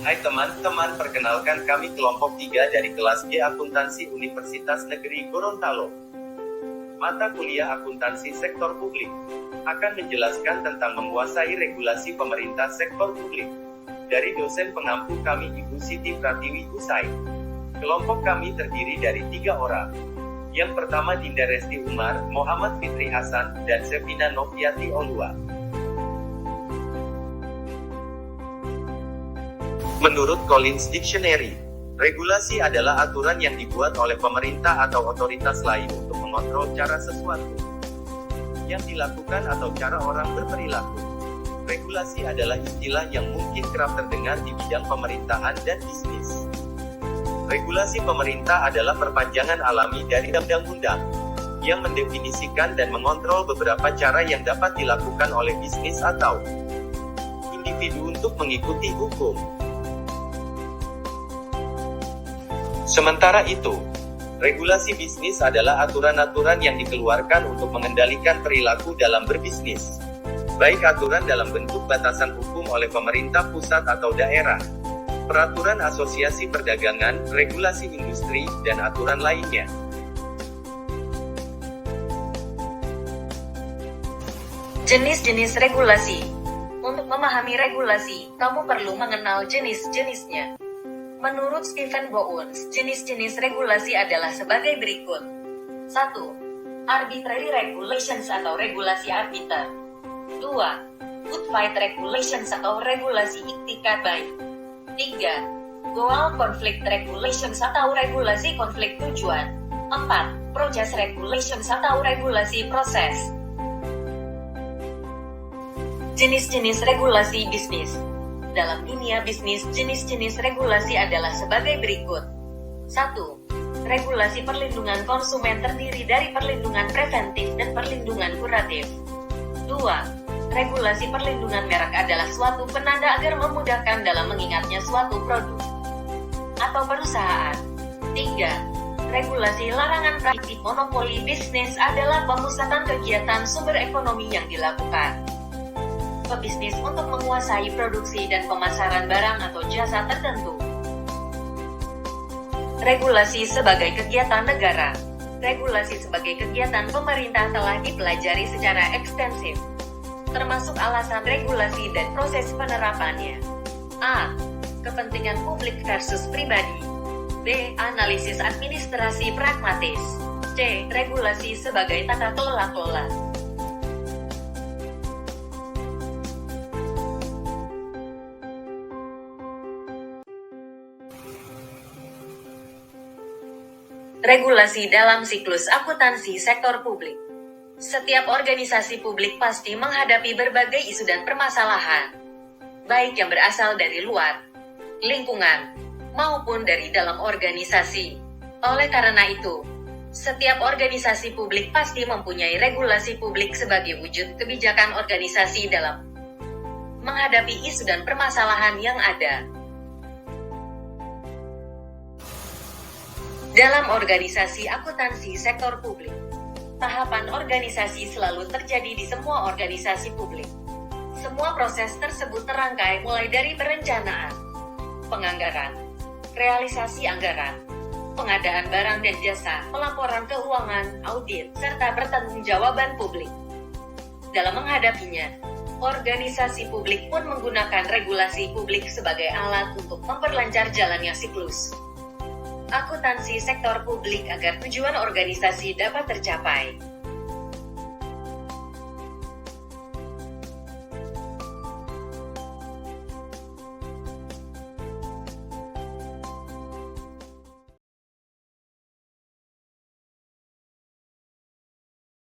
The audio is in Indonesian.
Hai teman-teman, perkenalkan kami kelompok 3 dari kelas G Akuntansi Universitas Negeri Gorontalo. Mata kuliah akuntansi sektor publik akan menjelaskan tentang menguasai regulasi pemerintah sektor publik. Dari dosen pengampu kami Ibu Siti Pratiwi Usai. Kelompok kami terdiri dari 3 orang. Yang pertama Dinda Resti Umar, Muhammad Fitri Hasan, dan Sevina Noviati Olua. Menurut Collins Dictionary, regulasi adalah aturan yang dibuat oleh pemerintah atau otoritas lain untuk mengontrol cara sesuatu yang dilakukan atau cara orang berperilaku. Regulasi adalah istilah yang mungkin kerap terdengar di bidang pemerintahan dan bisnis. Regulasi pemerintah adalah perpanjangan alami dari undang-undang yang mendefinisikan dan mengontrol beberapa cara yang dapat dilakukan oleh bisnis atau individu untuk mengikuti hukum. Sementara itu, regulasi bisnis adalah aturan-aturan yang dikeluarkan untuk mengendalikan perilaku dalam berbisnis. Baik aturan dalam bentuk batasan hukum oleh pemerintah pusat atau daerah, peraturan asosiasi perdagangan, regulasi industri, dan aturan lainnya. Jenis-jenis regulasi. Untuk memahami regulasi, kamu perlu mengenal jenis-jenisnya. Menurut Stephen Bowens, jenis-jenis regulasi adalah sebagai berikut. 1. Arbitrary regulations atau regulasi arbiter. 2. Good fight regulations atau regulasi iktikat baik. 3. Goal conflict regulations atau regulasi konflik tujuan. 4. Process regulations atau regulasi proses. Jenis-jenis regulasi bisnis. Dalam dunia bisnis, jenis-jenis regulasi adalah sebagai berikut. 1. Regulasi perlindungan konsumen terdiri dari perlindungan preventif dan perlindungan kuratif. 2. Regulasi perlindungan merek adalah suatu penanda agar memudahkan dalam mengingatnya suatu produk atau perusahaan. 3. Regulasi larangan praktik monopoli bisnis adalah pemusatan kegiatan sumber ekonomi yang dilakukan pebisnis untuk menguasai produksi dan pemasaran barang atau jasa tertentu. Regulasi sebagai kegiatan negara. Regulasi sebagai kegiatan pemerintah telah dipelajari secara ekstensif, termasuk alasan regulasi dan proses penerapannya. A. Kepentingan publik versus pribadi. B. Analisis administrasi pragmatis. C. Regulasi sebagai tata kelola. Regulasi dalam siklus akuntansi sektor publik. Setiap organisasi publik pasti menghadapi berbagai isu dan permasalahan, baik yang berasal dari luar, lingkungan, maupun dari dalam organisasi. Oleh karena itu, setiap organisasi publik pasti mempunyai regulasi publik sebagai wujud kebijakan organisasi dalam menghadapi isu dan permasalahan yang ada. Dalam organisasi akuntansi sektor publik, tahapan organisasi selalu terjadi di semua organisasi publik. Semua proses tersebut terangkai mulai dari perencanaan, penganggaran, realisasi anggaran, pengadaan barang dan jasa, pelaporan keuangan, audit, serta pertanggungjawaban publik. Dalam menghadapinya, organisasi publik pun menggunakan regulasi publik sebagai alat untuk memperlancar jalannya siklus akuntansi sektor publik agar tujuan organisasi dapat tercapai.